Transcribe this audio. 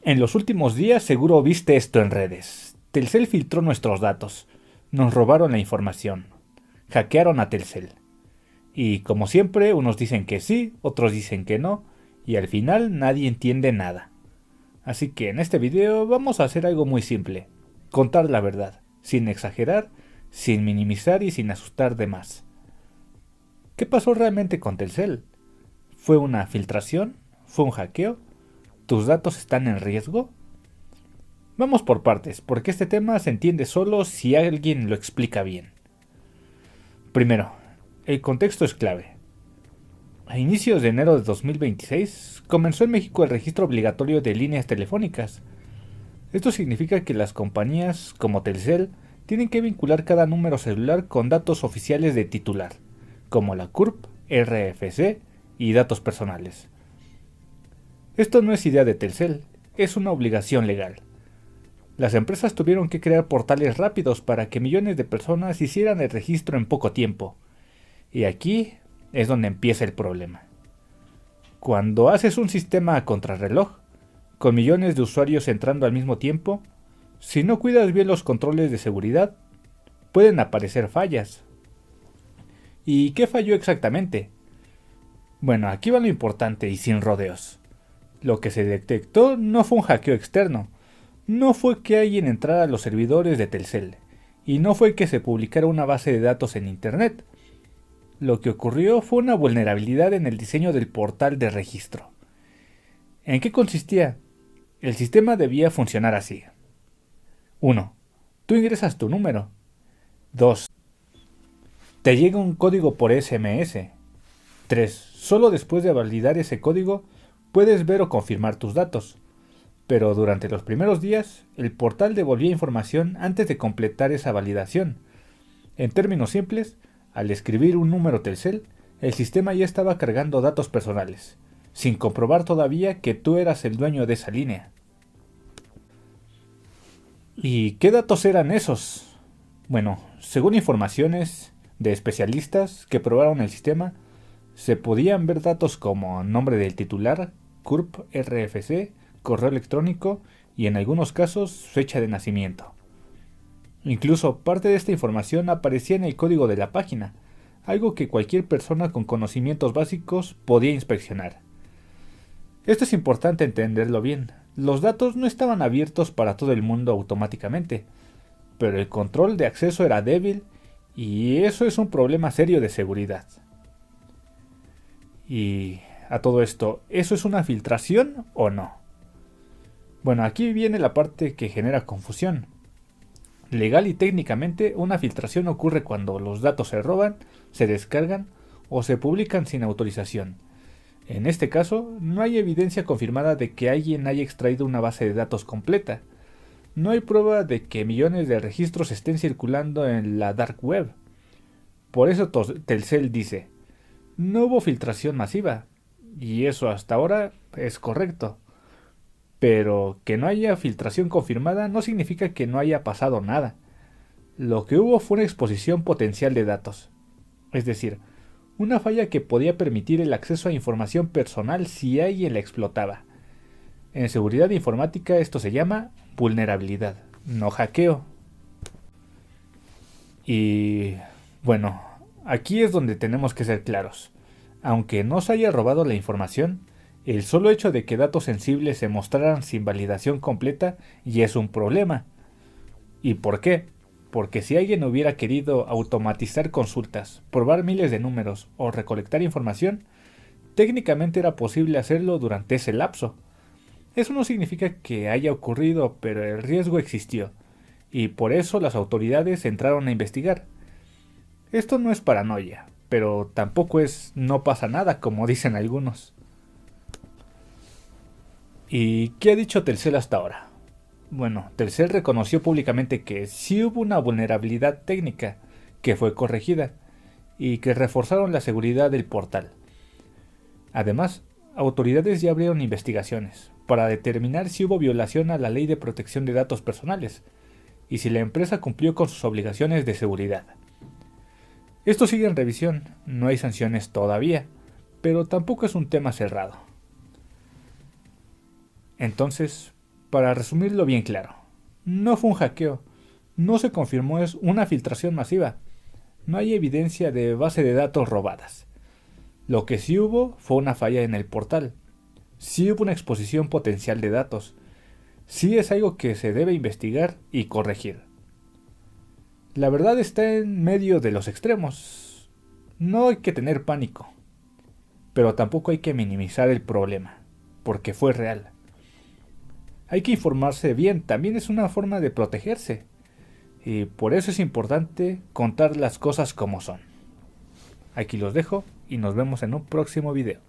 En los últimos días seguro viste esto en redes. Telcel filtró nuestros datos. Nos robaron la información. Hackearon a Telcel. Y como siempre, unos dicen que sí, otros dicen que no, y al final nadie entiende nada. Así que en este video vamos a hacer algo muy simple. Contar la verdad, sin exagerar, sin minimizar y sin asustar de más. ¿Qué pasó realmente con Telcel? ¿Fue una filtración? ¿Fue un hackeo? ¿Tus datos están en riesgo? Vamos por partes, porque este tema se entiende solo si alguien lo explica bien. Primero, el contexto es clave. A inicios de enero de 2026 comenzó en México el registro obligatorio de líneas telefónicas. Esto significa que las compañías, como Telcel, tienen que vincular cada número celular con datos oficiales de titular, como la CURP, RFC y datos personales. Esto no es idea de Telcel, es una obligación legal. Las empresas tuvieron que crear portales rápidos para que millones de personas hicieran el registro en poco tiempo. Y aquí es donde empieza el problema. Cuando haces un sistema a contrarreloj, con millones de usuarios entrando al mismo tiempo, si no cuidas bien los controles de seguridad, pueden aparecer fallas. ¿Y qué falló exactamente? Bueno, aquí va lo importante y sin rodeos. Lo que se detectó no fue un hackeo externo, no fue que alguien entrara a los servidores de Telcel, y no fue que se publicara una base de datos en Internet. Lo que ocurrió fue una vulnerabilidad en el diseño del portal de registro. ¿En qué consistía? El sistema debía funcionar así. 1. Tú ingresas tu número. 2. Te llega un código por SMS. 3. Solo después de validar ese código puedes ver o confirmar tus datos. Pero durante los primeros días, el portal devolvía información antes de completar esa validación. En términos simples, al escribir un número Telcel, el sistema ya estaba cargando datos personales, sin comprobar todavía que tú eras el dueño de esa línea. ¿Y qué datos eran esos? Bueno, según informaciones de especialistas que probaron el sistema, se podían ver datos como nombre del titular, CURP, RFC, correo electrónico y en algunos casos fecha de nacimiento. Incluso parte de esta información aparecía en el código de la página, algo que cualquier persona con conocimientos básicos podía inspeccionar. Esto es importante entenderlo bien. Los datos no estaban abiertos para todo el mundo automáticamente, pero el control de acceso era débil y eso es un problema serio de seguridad. Y a todo esto, ¿eso es una filtración o no? Bueno, aquí viene la parte que genera confusión. Legal y técnicamente, una filtración ocurre cuando los datos se roban, se descargan o se publican sin autorización. En este caso, no hay evidencia confirmada de que alguien haya extraído una base de datos completa. No hay prueba de que millones de registros estén circulando en la dark web. Por eso Telcel dice, no hubo filtración masiva, y eso hasta ahora es correcto. Pero que no haya filtración confirmada no significa que no haya pasado nada. Lo que hubo fue una exposición potencial de datos. Es decir, una falla que podía permitir el acceso a información personal si alguien la explotaba. En seguridad informática esto se llama vulnerabilidad, no hackeo. Y bueno, aquí es donde tenemos que ser claros. Aunque no se haya robado la información, el solo hecho de que datos sensibles se mostraran sin validación completa ya es un problema. ¿Y por qué? Porque si alguien hubiera querido automatizar consultas, probar miles de números o recolectar información, técnicamente era posible hacerlo durante ese lapso. Eso no significa que haya ocurrido, pero el riesgo existió, y por eso las autoridades entraron a investigar. Esto no es paranoia, pero tampoco es no pasa nada, como dicen algunos. ¿Y qué ha dicho Telcel hasta ahora? Bueno, Telcel reconoció públicamente que sí hubo una vulnerabilidad técnica, que fue corregida, y que reforzaron la seguridad del portal. Además, autoridades ya abrieron investigaciones para determinar si hubo violación a la Ley de Protección de Datos Personales y si la empresa cumplió con sus obligaciones de seguridad. Esto sigue en revisión, no hay sanciones todavía, pero tampoco es un tema cerrado. Entonces, para resumirlo bien claro, no fue un hackeo, no se confirmó es una filtración masiva, no hay evidencia de base de datos robadas. Lo que sí hubo fue una falla en el portal, sí hubo una exposición potencial de datos, sí es algo que se debe investigar y corregir. La verdad está en medio de los extremos. No hay que tener pánico, pero tampoco hay que minimizar el problema, porque fue real. Hay que informarse bien, también es una forma de protegerse, y por eso es importante contar las cosas como son. Aquí los dejo y nos vemos en un próximo video.